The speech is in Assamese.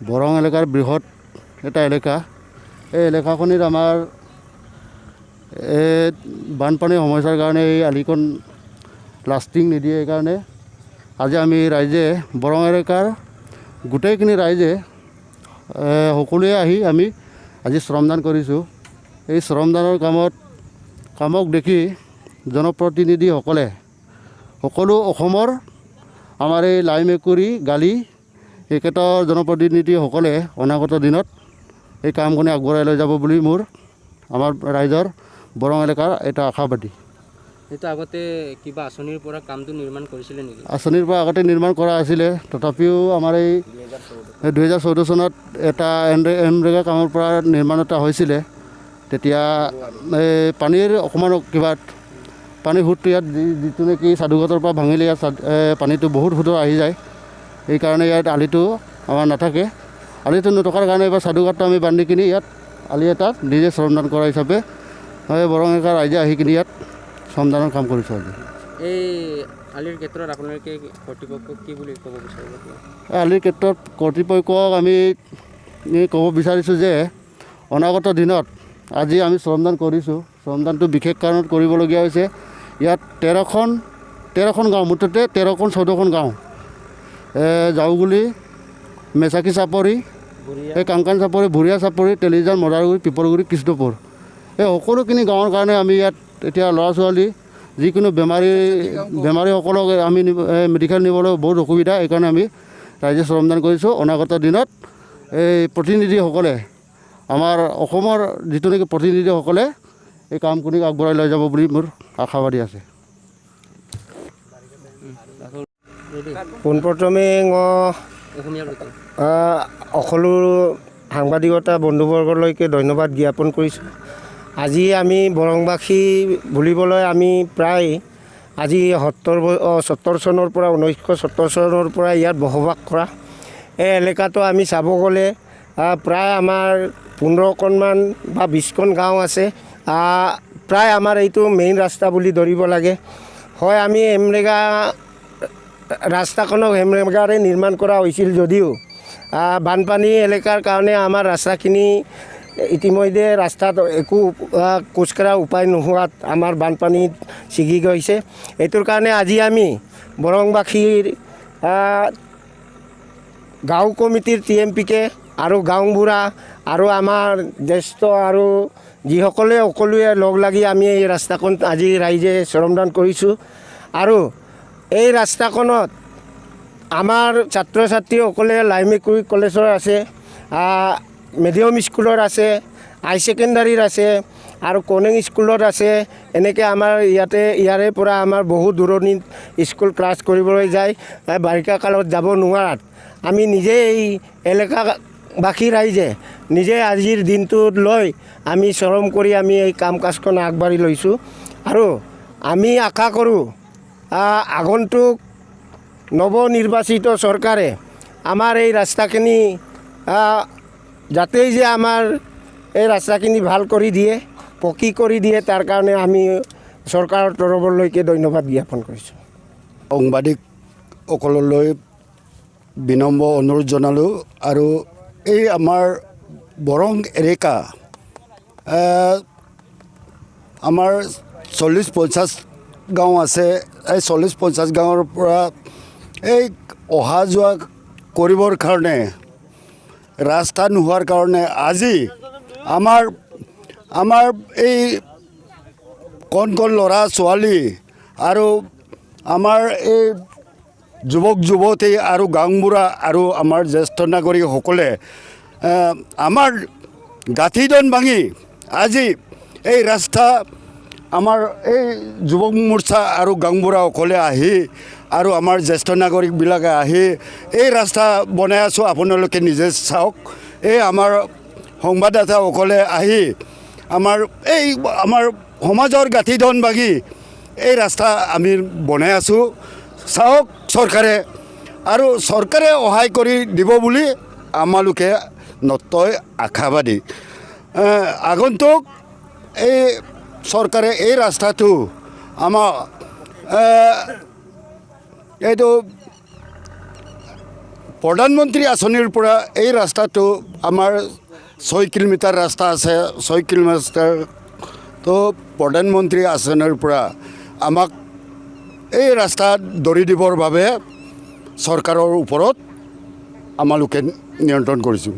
বৰং এলেকাৰ বৃহৎ এটা এলেকা। এই এলেকাখনিত আমাৰ বানপানীৰ সমস্যাৰ কাৰণে এই আলিখন লাষ্টিং নিদিয়ে। সেইকাৰণে আজি আমি ৰাইজে বৰং এলেকাৰ গোটেইখিনি ৰাইজে সকলোৱে আহি আমি আজি শ্ৰমদান কৰিছোঁ। এই শ্ৰমদানৰ কামক দেখি জনপ্ৰতিনিধিসকলে সকলো অসমৰ আমাৰ এই লাই মেকুৰী গালি এইকেইটা জনপ্ৰতিনিধিসকলে অনাগত দিনত এই কামখিনি আগবঢ়াই লৈ যাব বুলি আমাৰ ৰাইজৰ বৰং এলেকাৰ এটা আশাবাদী। এইটো আগতে কিবা আঁচনিৰ পৰা কামটো নিৰ্মাণ কৰিছিলে নেকি? আঁচনিৰ পৰা আগতে নিৰ্মাণ কৰা আছিলে, তথাপিও আমাৰ এই 2014 চনত এটা এনৰেগা কামৰ পৰা নিৰ্মাণ এটা হৈছিলে। তেতিয়া এই পানীৰ অকণমান কিবা পানীৰ সোঁতটো ইয়াত যিটো নেকি সাধুঘাটৰ পৰা ভাঙিলে ইয়াত পানীটো বহুত সোঁতৰ আহি যায়। সেইকাৰণে ইয়াত আলিটো আমাৰ নাথাকে। আলিটো নথকাৰ কাৰণে এইবাৰ সাধুঘাটটো আমি বান্ধি কিনি ইয়াত আলি এটা নিজে শ্ৰমদান কৰা হিচাপে বৰং এলেকাৰ ৰাইজে আহি কিনি ইয়াত শ্ৰমদানৰ কাম কৰিছোঁ। আজি এই আলিৰ ক্ষেত্ৰত আপোনালোকে কৰ্তৃপক্ষক কি বুলি ক'ব বিচাৰিব? আলিৰ ক্ষেত্ৰত কৰ্তৃপক্ষক আমি ক'ব বিচাৰিছোঁ যে অনাগত দিনত আজি আমি শ্ৰমদান কৰিছোঁ। শ্ৰমদানটো বিশেষ কাৰণত কৰিবলগীয়া হৈছে। ইয়াত 13খন গাঁও, মুঠতে 14খন গাঁও, জাউগুলি, মেচাকি চাপৰি, এই কাংকান চাপৰি, ভুৰীয়া চাপৰি, তেলিজান, মদাৰগুৰি, পিপলগুৰি, কৃষ্ণপুৰ, এই সকলোখিনি গাঁৱৰ কাৰণে আমি ইয়াত এতিয়া ল'ৰা ছোৱালী যিকোনো বেমাৰীসকলক আমি মেডিকেল নিবলৈ বহুত অসুবিধা। সেইকাৰণে আমি ৰাইজে শ্ৰমদান কৰিছোঁ। অনাগত দিনত এই প্ৰতিনিধিসকলে আমাৰ অসমৰ যিটো নেকি প্ৰতিনিধিসকলে এই কামখিনি আগবঢ়াই লৈ যাব বুলি মোৰ আশাবাদী আছে। পোনপ্ৰথমে সকলো সাংবাদিকতা বন্ধুবৰ্গলৈকে ধন্যবাদ জ্ঞাপন কৰিছোঁ। আজি আমি বৰংবাসী বুলিবলৈ আমি প্ৰায় আজি 70 চনৰ পৰা 1970 চনৰ পৰা ইয়াত বসবাস কৰা। এই এলেকাটো আমি চাব গ'লে প্ৰায় আমাৰ 15খনমান বা 20খন গাঁও আছে। প্ৰায় আমাৰ এইটো মেইন ৰাস্তা বুলি ধৰিব লাগে। হয়, আমি হেমৰেগা ৰাস্তাখনক হেমৰেগাৰে নিৰ্মাণ কৰা হৈছিল যদিও বানপানী এলেকাৰ কাৰণে আমাৰ ৰাস্তাখিনি ইতিমধ্যে ৰাস্তাত একো খোজকঢ়া উপায় নোহোৱাত আমাৰ বানপানীত ছিগি গৈছে। এইটোৰ কাৰণে আজি আমি বৰংবাসীৰ গাঁও কমিটিৰ TMPকে আৰু গাঁওবুঢ়া আৰু আমাৰ জ্যেষ্ঠ আৰু যিসকলে সকলোৱে লগ লাগি আমি এই ৰাস্তাখন আজি ৰাইজে শ্ৰমদান কৰিছোঁ। আৰু এই ৰাস্তাখনত আমাৰ ছাত্ৰ ছাত্ৰীসকলে লাইমেকুৰি কলেজৰ আছে, মিডিয়াম স্কুলৰ আছে, হাই ছেকেণ্ডাৰীৰ আছে আৰু কনেং স্কুলত আছে। এনেকৈ আমাৰ ইয়াৰে পৰা আমাৰ বহু দূৰণিত স্কুল ক্লাছ কৰিবলৈ যায়। বাৰিষা কালত যাব নোৱাৰাত আমি নিজে এই এলেকাবাসী ৰাইজে নিজে আজিৰ দিনটোত লৈ আমি শ্ৰম কৰি আমি এই কাম কাজখন আগবাঢ়ি লৈছোঁ। আৰু আমি আশা কৰোঁ আগন্তুক নৱনিৰ্বাচিত চৰকাৰে আমাৰ এই ৰাস্তাখিনি যাতেই যে আমাৰ এই ৰাস্তাখিনি ভাল কৰি দিয়ে, পকী কৰি দিয়ে, তাৰ কাৰণে আমি চৰকাৰৰ তৰফলৈকে ধন্যবাদ জ্ঞাপন কৰিছোঁ। সাংবাদিকসকললৈ বিনম্ৰ অনুৰোধ জনালোঁ। আৰু এই আমাৰ বৰং এলেকা আমাৰ 40-50 গাঁও আছে। এই 40-50 গাঁৱৰ পৰা এই অহা যোৱা কৰিবৰ কাৰণে ৰাস্তা নোহোৱাৰ কাৰণে আজি আমাৰ এই কণ ল'ৰা ছোৱালী আৰু আমাৰ এই যুৱক যুৱতী আৰু গাঁওবুঢ়া আৰু আমাৰ জ্যেষ্ঠ নাগৰিকসকলে আমাৰ গাঁঠিডন ভাঙি আজি এই ৰাস্তা আমাৰ এই যুৱক মৰ্চা আৰু গাঁওবুঢ়াসকলে আহি আৰু আমাৰ জ্যেষ্ঠ নাগৰিকবিলাকে আহি এই ৰাস্তা বনাই আছোঁ। আপোনালোকে নিজে চাওক। এই আমাৰ সংবাদদাতাসকলে আহি আমাৰ সমাজৰ গাঁঠিডন ভাঙি এই ৰাস্তা আমি বনাই আছোঁ। চাওক চৰকাৰে, আৰু চৰকাৰে সহায় কৰি দিব বুলি আমালোকে নতয় আশাবাদী। আগন্তুক এই চৰকাৰে এই ৰাস্তাটো আমাৰ এইটো প্ৰধানমন্ত্ৰী আঁচনিৰ পৰা এই ৰাস্তাটো আমাৰ 6 কিলোমিটাৰ ৰাস্তা আছে 6 কিলোমিটাৰ তো প্ৰধানমন্ত্ৰী আঁচনিৰ পৰা আমাক এই ৰাস্তা দৰি দিবৰ বাবে চৰকাৰৰ ওপৰত আমালোকে নিয়ন্ত্ৰণ কৰিছোঁ।